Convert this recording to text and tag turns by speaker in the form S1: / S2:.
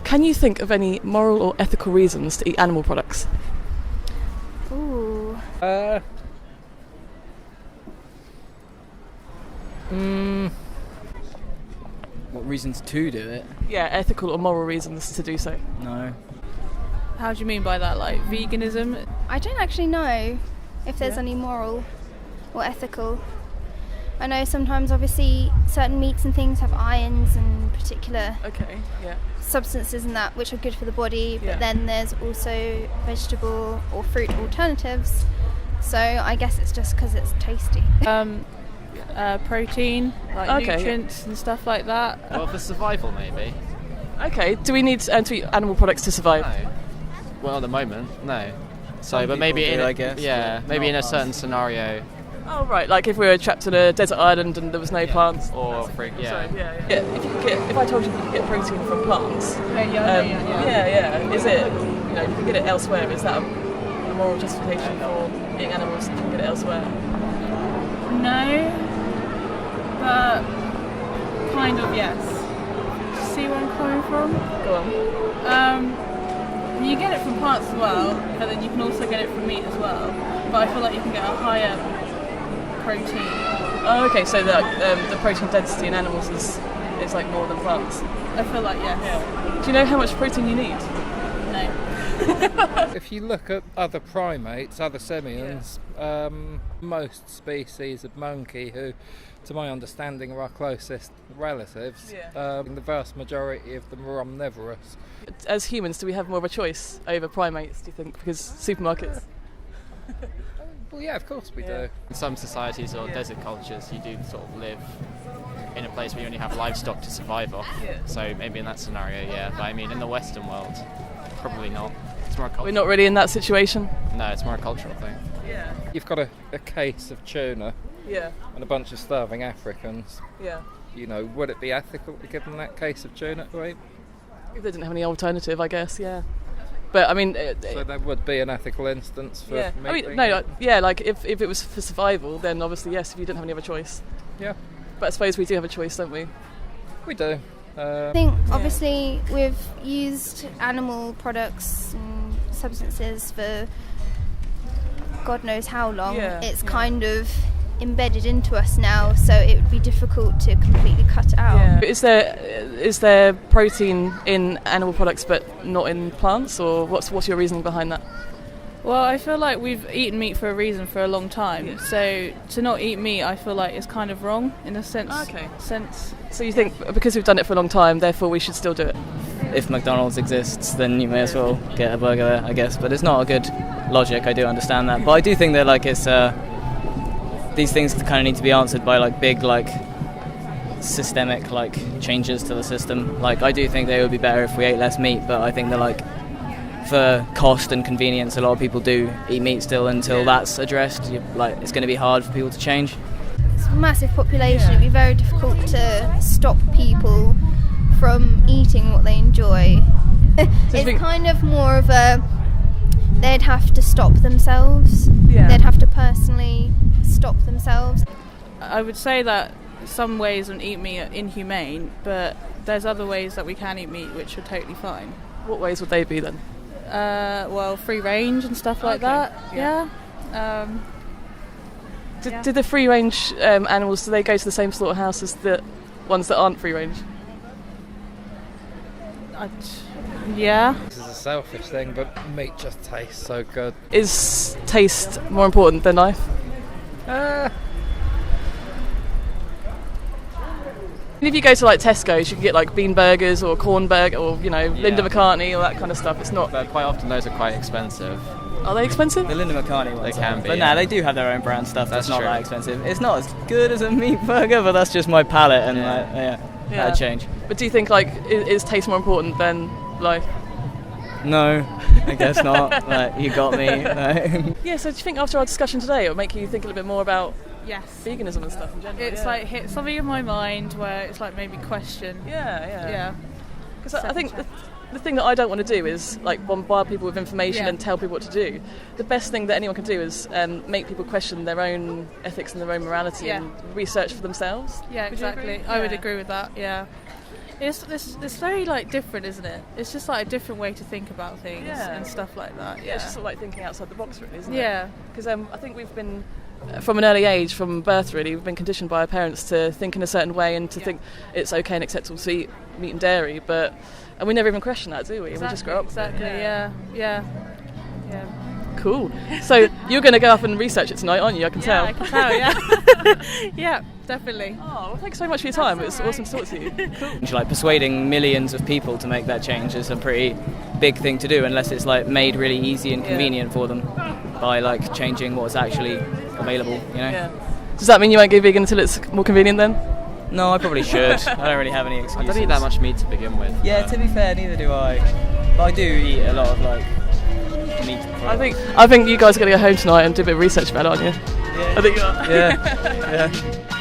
S1: Can you think of any moral or ethical reasons to eat animal products?
S2: Ooh.
S3: What reasons to do it?
S1: Yeah, ethical or moral reasons to do so.
S3: No.
S4: How do you mean by that? Like veganism?
S2: I don't actually know if there's
S1: Yeah.
S2: any moral or ethical. I know sometimes obviously certain meats and things have ions and particular
S1: Okay, yeah.
S2: substances and that which are good for the body, but
S1: Yeah.
S2: then there's also vegetable or fruit alternatives. So I guess it's just because it's tasty.
S4: Protein, like
S1: Okay.
S4: nutrients and stuff like that.
S5: Well, for survival, maybe.
S1: Okay, do we need to eat animal products to survive?
S5: No. Well, at the moment, no. So,
S3: Some
S5: but maybe
S3: people
S5: in
S3: do,
S5: a,
S3: I guess,
S5: yeah,
S3: but
S5: maybe
S3: not
S5: in a
S3: us.
S5: certain scenario,
S1: Oh, right, like if we were trapped in a desert island and there was no plants.
S5: or yeah.
S1: Sorry, yeah. If I told you you get protein from plants,
S4: Yeah.
S1: is it, you can get it elsewhere? Is that a moral justification for eating animals if you can get it elsewhere?
S4: No, but kind of yes. See where I'm coming from?
S1: Go on.
S4: You get it from plants as well, but then you can also get it from meat as well. But I feel like you can get a higher protein.
S1: Oh, okay, so the protein density in animals is like more than plants.
S4: I feel like yes.
S1: Do you know how much protein you need?
S4: No.
S6: If you look at other primates, other simians, most species of monkey, who, to my understanding, are our closest relatives, the vast majority of them are omnivorous.
S1: As humans, do we have more of a choice over primates, do you think? Because supermarkets...
S6: Well, yeah, of course we do.
S5: In some societies or desert cultures, you do sort of live in a place where you only have livestock to survive off.
S1: Yeah.
S5: So maybe in that scenario, yeah. But I mean, in the Western world, probably not. It's more a cultural.
S1: We're not really in that situation?
S5: No, it's more a cultural thing.
S1: Yeah.
S6: You've got a case of tuna
S1: Yeah.
S6: and a bunch of starving Africans.
S1: Yeah.
S6: Would it be ethical to give them that case of tuna to eat?
S1: If they didn't have any alternative, I guess, yeah. But I mean,
S6: So there would be an ethical instance for
S1: yeah.
S6: meat
S1: I mean,
S6: being
S1: no,
S6: eaten?
S1: like if it was for survival, then obviously yes. If you didn't have any other choice,
S6: Yeah,
S1: but I suppose we do have a choice, don't we?
S6: we do.
S2: I think obviously we've used animal products and substances for God knows how long.
S1: Yeah,
S2: It's
S1: yeah.
S2: kind of embedded into us now, so it would be difficult to completely cut it out.
S1: Yeah. Is there protein in animal products but not in plants, or what's your reasoning behind that?
S4: Well, I feel like we've eaten meat for a reason for a long time.
S1: Yeah.
S4: So to not eat meat, I feel like is kind of wrong in a sense.
S1: Okay.
S4: Sense.
S1: So you think because we've done it for a long time, therefore we should still do it?
S3: If McDonald's exists, then you may as well get a burger there, I guess. But it's not a good logic, I do understand that. But I do think that it's these things kind of need to be answered by big systemic changes to the system. I do think that it would be better if we ate less meat, but I think that for cost and convenience, a lot of people do eat meat still until that's addressed. It's going to be hard for people to change.
S2: It's a massive population. It'd be very difficult to stop people from eating what they enjoy. It's kind of more of they'd have to stop themselves.
S1: Yeah.
S2: They'd have to personally stop themselves.
S4: I would say that some ways on eat meat are inhumane, but there's other ways that we can eat meat which are totally fine.
S1: What ways would they be then?
S4: Well, free range and stuff like that.
S1: yeah.
S4: Yeah.
S1: Did the free range animals, do they go to the same slaughterhouse as the ones that aren't free range?
S4: Yeah.
S6: This is a selfish thing, but meat just tastes so good.
S1: Is taste more important than life? If you go to Tesco's, you can get bean burgers or corn burger or Linda McCartney, all that kind of stuff. It's not.
S5: But quite often those are quite expensive.
S1: Are they expensive?
S3: The Linda McCartney ones
S5: They can be,
S3: But
S5: yeah.
S3: they do have their own brand stuff that's not
S5: true.
S3: that expensive. It's not as good as a meat burger, but that's just my palate, and
S1: Yeah.
S3: that'd change.
S1: But do you think is taste more important than life?
S3: No, I guess not. You got me. No.
S1: Yeah. So do you think after our discussion today, it will make you think a little bit more about
S4: Yes.
S1: veganism and stuff in general?
S4: It's hit something in my mind where it's maybe question.
S1: Yeah. Because I think the thing that I don't want to do is bombard people with information
S4: Yeah.
S1: and tell people what to do. The best thing that anyone can do is make people question their own ethics and their own morality
S4: Yeah.
S1: and research for themselves.
S4: Yeah,
S1: Would you
S4: exactly.
S1: agree?
S4: I would
S1: Yeah.
S4: agree with that. Yeah. It's very like different, isn't it? It's just like a different way to think about things and stuff like that.
S1: Yeah, it's just sort of like thinking outside the box, really, isn't it?
S4: Yeah.
S1: Because I think we've been, from an early age, from birth really, we've been conditioned by our parents to think in a certain way and to think it's okay and acceptable to eat meat and dairy, and we never even question that, do we?
S4: Exactly,
S1: we just grow up.
S4: Exactly. Yeah.
S1: Cool. So you're going to go up and research it tonight, aren't you? I can tell.
S4: I can tell. Yeah. Yeah, definitely.
S1: Oh, well, thanks so much for your time. It was awesome to talk to you. Cool.
S3: Like persuading millions of people to make that change is a pretty big thing to do, unless it's like made really easy and convenient for them by like changing what's actually available.
S1: Yeah. Does that mean you won't go vegan until it's more convenient then?
S3: No, I probably should. I don't really have any excuses.
S5: I don't eat that much meat to begin with.
S3: Yeah, to be fair, neither do I. But I do eat a lot of like meat.
S1: I think you guys are going to go home tonight and do a bit of research about it, aren't you?
S3: Yeah.
S1: I think you are.
S3: Yeah.